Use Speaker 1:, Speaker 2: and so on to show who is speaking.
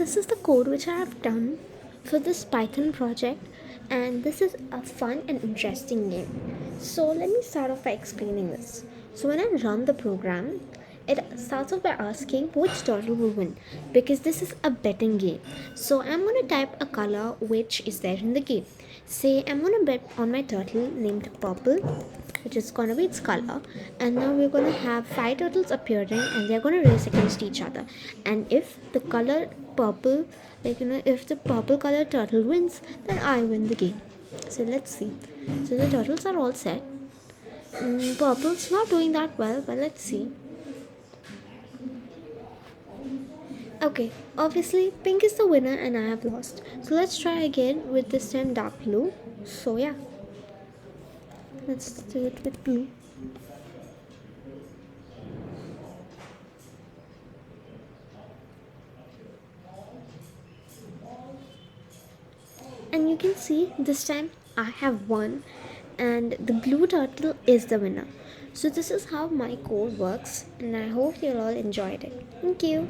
Speaker 1: this is the code which I have done for this Python project, and this is a fun and interesting game. So let me start off by explaining this. So when I run the program, it starts off by asking which turtle will win, because this is a betting game. So I'm gonna type a color which is there in the game. Say I'm gonna bet on my turtle named purple, which is gonna be its color, and now we're gonna have five turtles appearing and they're gonna race against each other. And if the color purple, if the purple color turtle wins, then I win the game. So let's see. So the turtles are all set. Purple's not doing that well, but let's see. Okay, obviously pink is the winner and I have lost. So let's try again with this time dark blue. So yeah, let's do it with blue. And you can see this time I have won and the blue turtle is the winner. So this is how my code works, and I hope you all enjoyed it. Thank you.